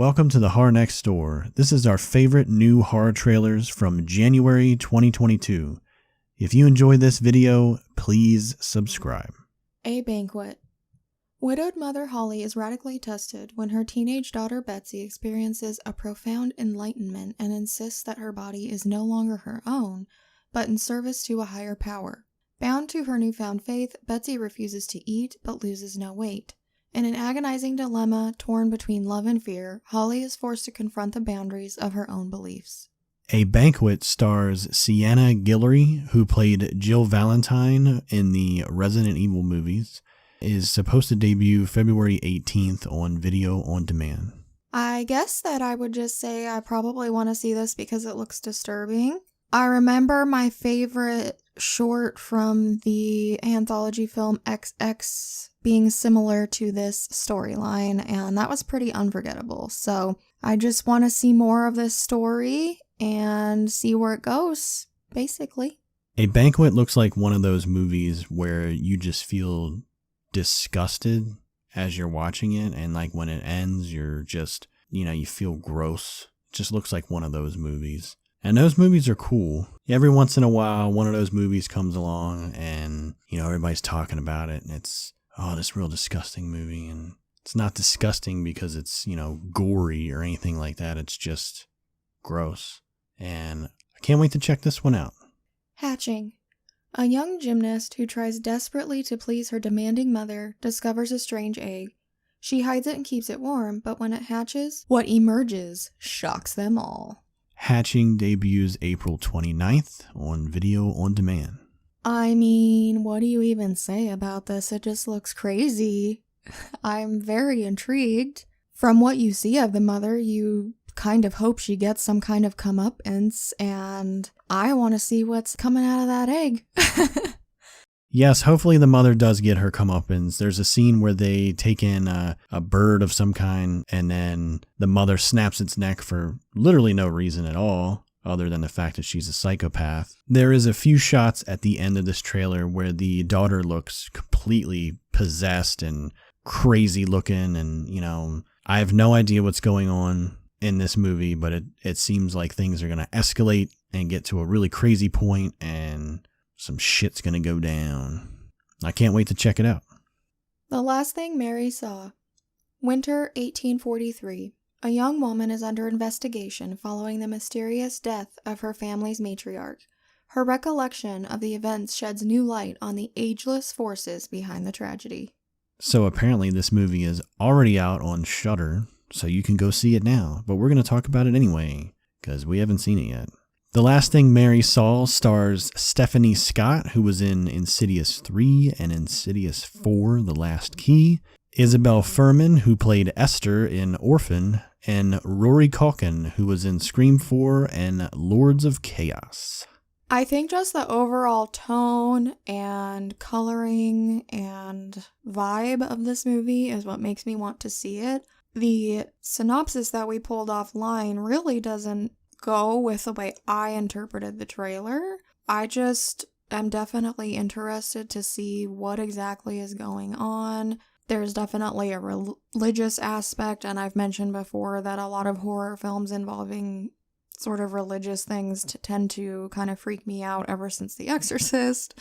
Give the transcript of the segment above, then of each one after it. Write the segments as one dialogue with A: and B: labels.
A: Welcome to the Horror Next Door. This is our favorite new horror trailers from January 2022. If you enjoyed this video, please subscribe.
B: A Banquet. Widowed mother Holly is radically tested when her teenage daughter Betsy experiences a profound enlightenment and insists that her body is no longer her own, but in service to a higher power. Bound to her newfound faith, Betsy refuses to eat but loses no weight. In an agonizing dilemma torn between love and fear, Holly is forced to confront the boundaries of her own beliefs.
A: A Banquet stars Sienna Guillory, who played Jill Valentine in the Resident Evil movies, is supposed to debut February 18th on video on demand.
B: I guess that I would just say I probably want to see this because it looks disturbing. I remember my favorite short from the anthology film XX being similar to this storyline, and that was pretty unforgettable. So I just want to see more of this story and see where it goes, basically.
A: A Banquet looks like one of those movies where you just feel disgusted as you're watching it, and like when it ends, you're just, you feel gross. It just looks like one of those movies. And those movies are cool. Every once in a while, one of those movies comes along and, everybody's talking about it, and it's, this real disgusting movie. And it's not disgusting because it's, gory or anything like that. It's just gross. And I can't wait to check this one out.
B: Hatching. A young gymnast who tries desperately to please her demanding mother discovers a strange egg. She hides it and keeps it warm, but when it hatches, what emerges shocks them all.
A: Hatching debuts April 29th on video on demand.
B: I mean, what do you even say about this? It just looks crazy. I'm very intrigued. From what you see of the mother, you kind of hope she gets some kind of comeuppance, and I want to see what's coming out of that egg.
A: Yes, hopefully the mother does get her comeuppance. There's a scene where they take in a bird of some kind, and then the mother snaps its neck for literally no reason at all, other than the fact that she's a psychopath. There is a few shots at the end of this trailer where the daughter looks completely possessed and crazy looking, and, I have no idea what's going on in this movie, but it seems like things are going to escalate and get to a really crazy point, and some shit's gonna go down. I can't wait to check it out.
B: The Last Thing Mary Saw. Winter 1843. A young woman is under investigation following the mysterious death of her family's matriarch. Her recollection of the events sheds new light on the ageless forces behind the tragedy.
A: So apparently this movie is already out on Shudder, so you can go see it now. But we're going to talk about it anyway, because we haven't seen it yet. The Last Thing Mary Saw stars Stephanie Scott, who was in Insidious 3 and Insidious 4, The Last Key, Isabel Fuhrman, who played Esther in Orphan, and Rory Culkin, who was in Scream 4 and Lords of Chaos.
B: I think just the overall tone and coloring and vibe of this movie is what makes me want to see it. The synopsis that we pulled offline really doesn't go with the way I interpreted the trailer. I just am definitely interested to see what exactly is going on. There's definitely a religious aspect, and I've mentioned before that a lot of horror films involving sort of religious things tend to kind of freak me out ever since The Exorcist.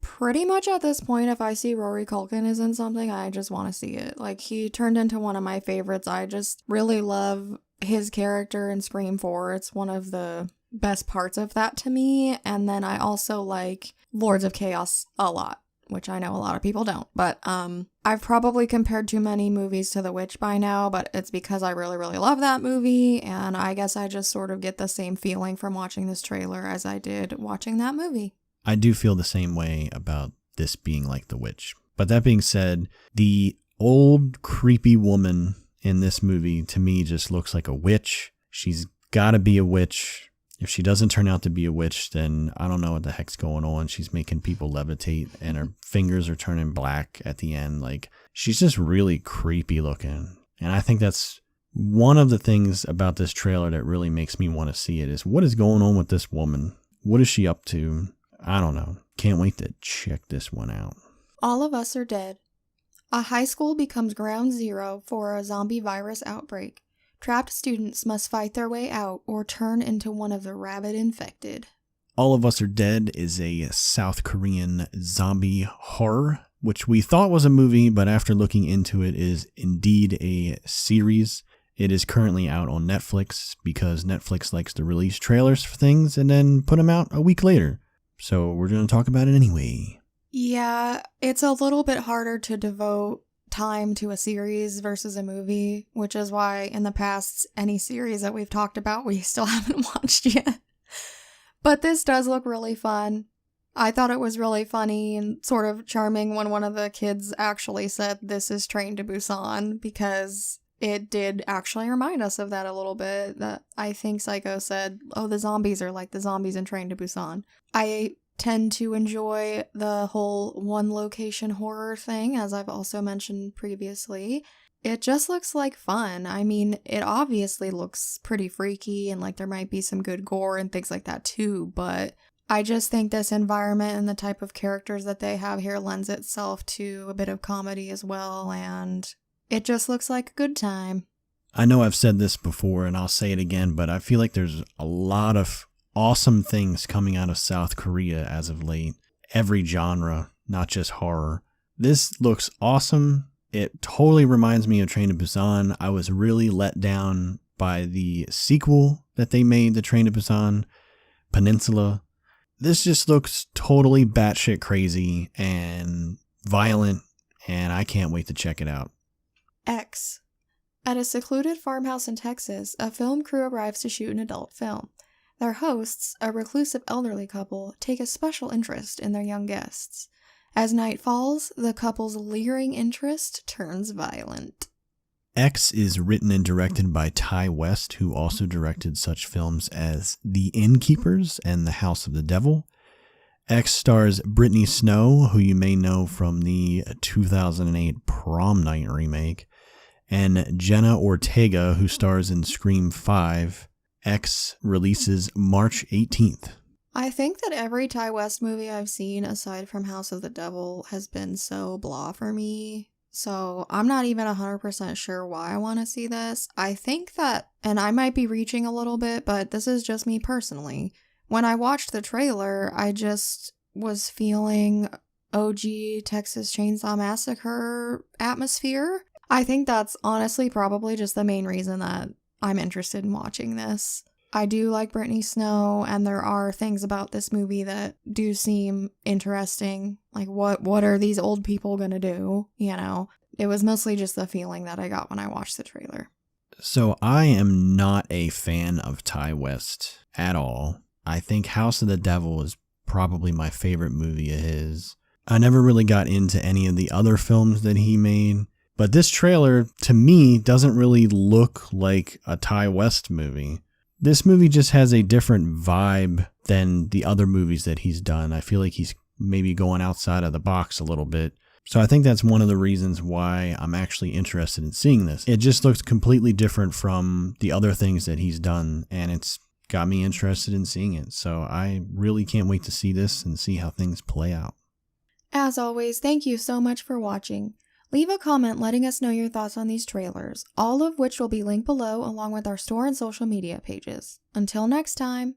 B: Pretty much at this point, if I see Rory Culkin is in something, I just want to see it. Like, he turned into one of my favorites. I just really love his character in Scream 4. It's one of the best parts of that to me. And then I also like Lords of Chaos a lot, which I know a lot of people don't. But I've probably compared too many movies to The Witch by now, but it's because I really, really love that movie. And I guess I just sort of get the same feeling from watching this trailer as I did watching that movie.
A: I do feel the same way about this being like The Witch. But that being said, the old creepy woman in this movie to me just looks like a witch. She's got to be a witch. If she doesn't turn out to be a witch, then I don't know what the heck's going on. She's making people levitate and her fingers are turning black at the end. Like, she's just really creepy looking. And I think that's one of the things about this trailer that really makes me want to see it is what is going on with this woman? What is she up to? I don't know. Can't wait to check this one out.
B: All of Us Are Dead. A high school becomes ground zero for a zombie virus outbreak. Trapped students must fight their way out or turn into one of the rabid infected.
A: All of Us Are Dead is a South Korean zombie horror, which we thought was a movie, but after looking into it is indeed a series. It is currently out on Netflix because Netflix likes to release trailers for things and then put them out a week later. So we're going to talk about it anyway.
B: Yeah, it's a little bit harder to devote time to a series versus a movie, which is why in the past, any series that we've talked about, we still haven't watched yet. But this does look really fun. I thought it was really funny and sort of charming when one of the kids actually said, "This is Train to Busan," because it did actually remind us of that a little bit. That I think Psycho said, "Oh, the zombies are like the zombies in Train to Busan." I tend to enjoy the whole one location horror thing, as I've also mentioned previously. It just looks like fun. I mean, it obviously looks pretty freaky and like there might be some good gore and things like that too, but I just think this environment and the type of characters that they have here lends itself to a bit of comedy as well, and it just looks like a good time.
A: I know I've said this before and I'll say it again, but I feel like there's a lot of awesome things coming out of South Korea as of late. Every genre, not just horror. This looks awesome. It totally reminds me of Train to Busan. I was really let down by the sequel that they made, the Train to Busan Peninsula. This just looks totally batshit crazy and violent, and I can't wait to check it out.
B: X. At a secluded farmhouse in Texas, a film crew arrives to shoot an adult film. Their hosts, a reclusive elderly couple, take a special interest in their young guests. As night falls, the couple's leering interest turns violent.
A: X is written and directed by Ty West, who also directed such films as The Innkeepers and The House of the Devil. X stars Brittany Snow, who you may know from the 2008 Prom Night remake, and Jenna Ortega, who stars in Scream 5. X releases March 18th.
B: I think that every Ty West movie I've seen, aside from House of the Devil, has been so blah for me. So I'm not even 100% sure why I want to see this. I think that, and I might be reaching a little bit, but this is just me personally. When I watched the trailer, I just was feeling OG Texas Chainsaw Massacre atmosphere. I think that's honestly probably just the main reason that I'm interested in watching this. I do like Brittany Snow, and there are things about this movie that do seem interesting. Like, what are these old people gonna do? You know? It was mostly just the feeling that I got when I watched the trailer.
A: So I am not a fan of Ty West at all. I think House of the Devil is probably my favorite movie of his. I never really got into any of the other films that he made, but this trailer, to me, doesn't really look like a Ty West movie. This movie just has a different vibe than the other movies that he's done. I feel like he's maybe going outside of the box a little bit. So I think that's one of the reasons why I'm actually interested in seeing this. It just looks completely different from the other things that he's done, and it's got me interested in seeing it. So I really can't wait to see this and see how things play out.
B: As always, thank you so much for watching. Leave a comment letting us know your thoughts on these trailers, all of which will be linked below along with our store and social media pages. Until next time!